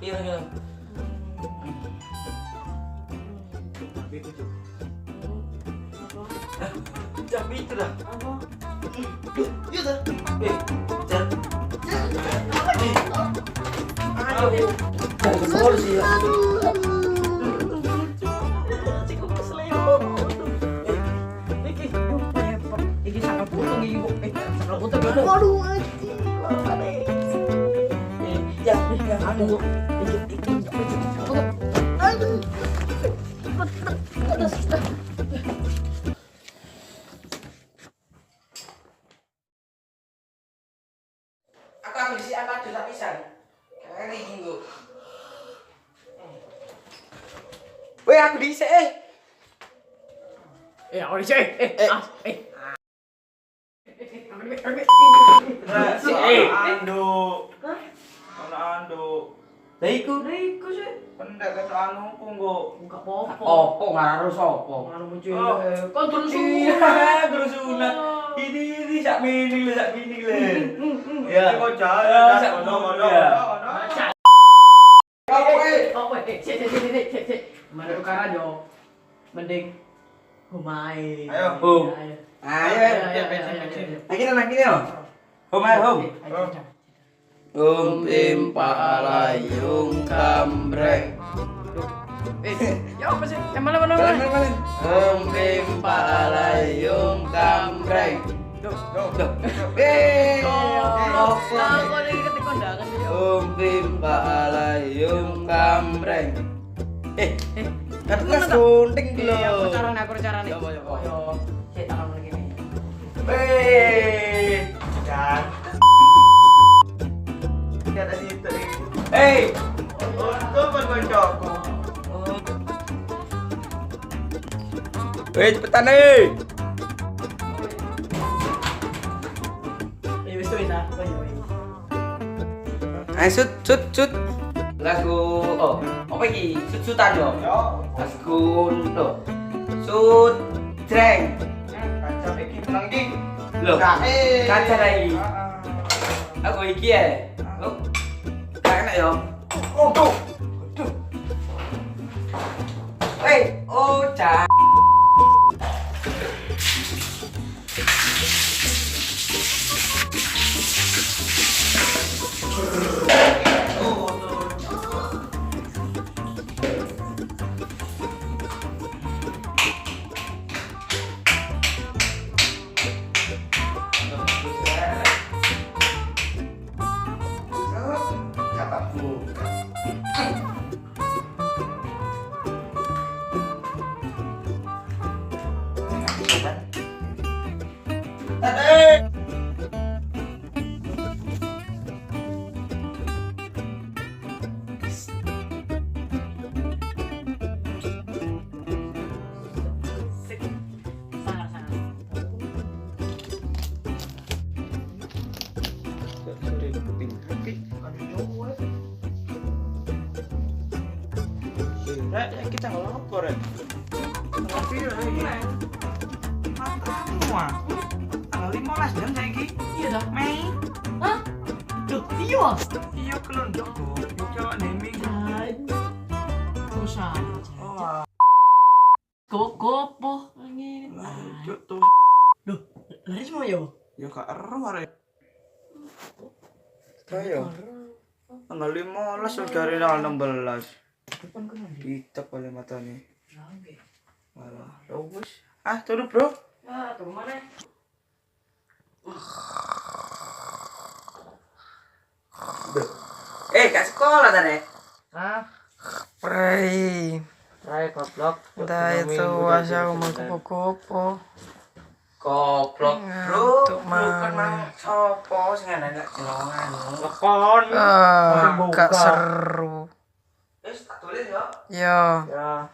Iya, iya. Tapi itu dah. Apa? Iya dah. Jangan. Apa nih? Aduh. Jangan solusi ya. Waduh, aku di sini ada pisan. Kali minggu. Weh, aku di sini. aku di sini. Ando. Ana ando. Lah iku sih. Pendek kata anu ku nggo. Enggak apa-apa. opo ngaruh sapa? Anu muncul. Oh. Kon terus Iya, terus sunat. Ini sak mini le, sak mini le. Ya. Kok jalan sak ono. Sik. Mana tukaran yo. Mending humai. Ayo. Ayo. Lagi yo. Home. Palayung kambreng. Ya apa sih? Yang mana? Palayung kambreng. Duh. Kok lagi ketik kondangan yo. Palayung kambreng. Kan kelas gunting Aku lho. carane. Yo. Sik tak ngomong gini. Kan. Kata situ. Untung kan koncoku. Cepetan nih. Wis tuh ta. Ayo sut. Lagu apa iki? Sut-sutan yo. Yo. Lagu no. Sut dreng. Kaca iki menang iki. Lho. Kaca lagi. Aku iki ya. Oh. Gak enak yo. Aduh. Cak. Kita ngelapor ya. Tapi matamu ah. Tanggal 15 jam saiki. Iya dah. Mei. Hah? Duh, iya. Iya kelonjok kok. Coba neming. Usah. Oh. Gopo angin. Cuk tuh. Duh, lari semua yo. Ya gak ero arek. Ayo. Tanggal 15 dari tanggal 16. Depan kan nanti. Ditep oleh matanya. Oke. Alah, ya wis. Turu, Bro. Ah, tuh mana? Gak sekolah tadi. Pray. Rai goblok. Dah itu wasa mau kupu-kupu. Goblok, bro. Ngantuk, Bro kan Mang. mang sopo sing ana gak jenengan. Lekon. Gak seru. Wis tak tulis yo. Yo. Ya.